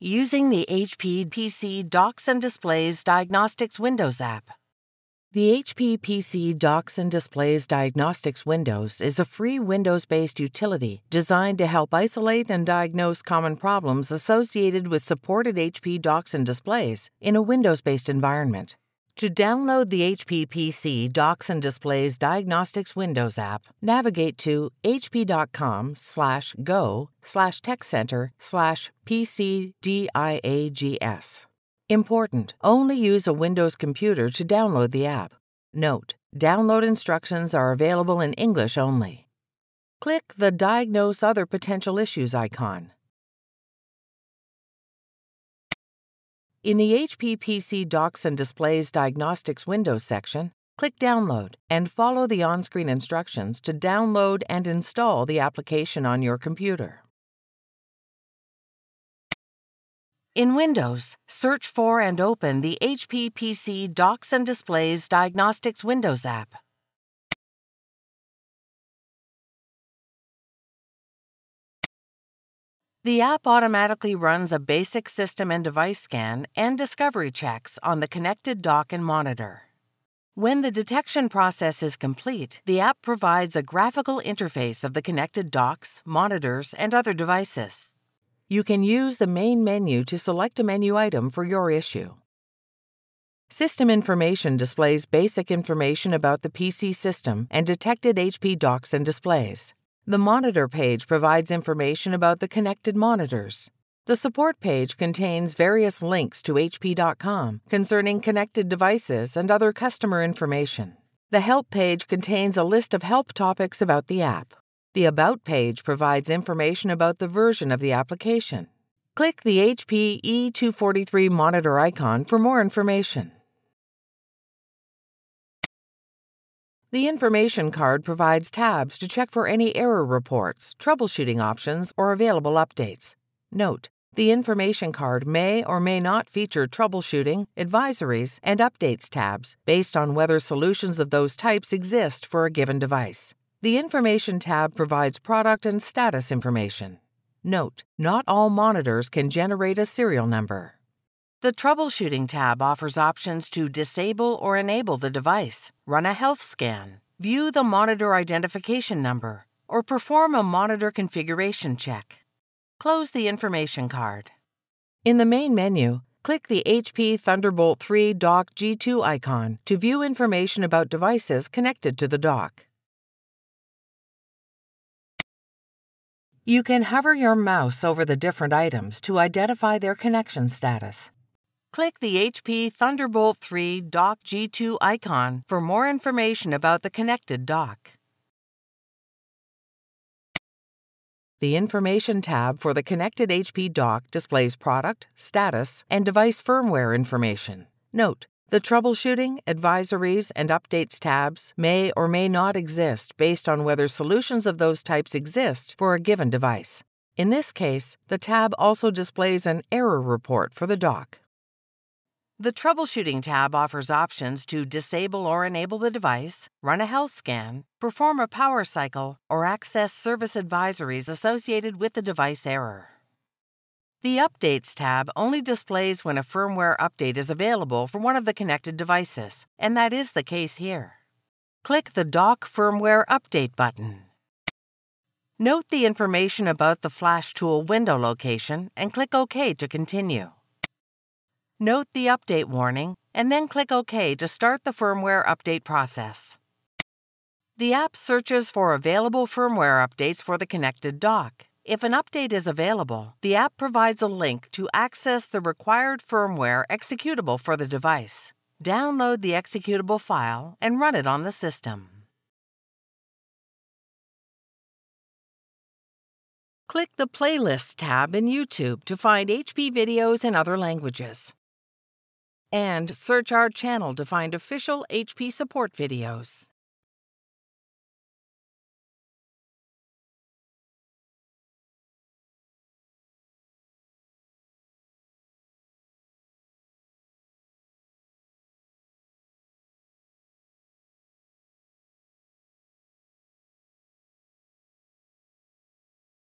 Using the HP PC Docks and Displays Diagnostics Windows app. The HP PC Docks and Displays Diagnostics Windows is a free Windows-based utility designed to help isolate and diagnose common problems associated with supported HP docks and displays in a Windows-based environment. To download the HP PC Docks and Displays Diagnostics Windows app, navigate to hp.com/go/techcenter/PCDIAGS. Important: only use a Windows computer to download the app. Note: download instructions are available in English only. Click the Diagnose Other Potential Issues icon. In the HP PC Docks and Displays Diagnostics Windows section, click Download and follow the on-screen instructions to download and install the application on your computer. In Windows, search for and open the HP PC Docks and Displays Diagnostics Windows app. The app automatically runs a basic system and device scan and discovery checks on the connected dock and monitor. When the detection process is complete, the app provides a graphical interface of the connected docks, monitors, and other devices. You can use the main menu to select a menu item for your issue. System information displays basic information about the PC system and detected HP docks and displays. The monitor page provides information about the connected monitors. The support page contains various links to HP.com concerning connected devices and other customer information. The help page contains a list of help topics about the app. The About page provides information about the version of the application. Click the HP E243 monitor icon for more information. The information card provides tabs to check for any error reports, troubleshooting options, or available updates. Note: the information card may or may not feature troubleshooting, advisories, and updates tabs based on whether solutions of those types exist for a given device. The Information tab provides product and status information. Note: not all monitors can generate a serial number. The Troubleshooting tab offers options to disable or enable the device, run a health scan, view the monitor identification number, or perform a monitor configuration check. Close the information card. In the main menu, click the HP Thunderbolt 3 Dock G2 icon to view information about devices connected to the dock. You can hover your mouse over the different items to identify their connection status. Click the HP Thunderbolt 3 Dock G2 icon for more information about the connected dock. The Information tab for the connected HP dock displays product, status, and device firmware information. Note: the Troubleshooting, Advisories, and Updates tabs may or may not exist based on whether solutions of those types exist for a given device. In this case, the tab also displays an error report for the dock. The Troubleshooting tab offers options to disable or enable the device, run a health scan, perform a power cycle, or access service advisories associated with the device error. The Updates tab only displays when a firmware update is available for one of the connected devices, and that is the case here. Click the Dock Firmware Update button. Note the information about the Flash Tool window location and click OK to continue. Note the update warning, and then click OK to start the firmware update process. The app searches for available firmware updates for the connected dock. If an update is available, the app provides a link to access the required firmware executable for the device. Download the executable file and run it on the system. Click the Playlists tab in YouTube to find HP videos in other languages. And search our channel to find official HP support videos.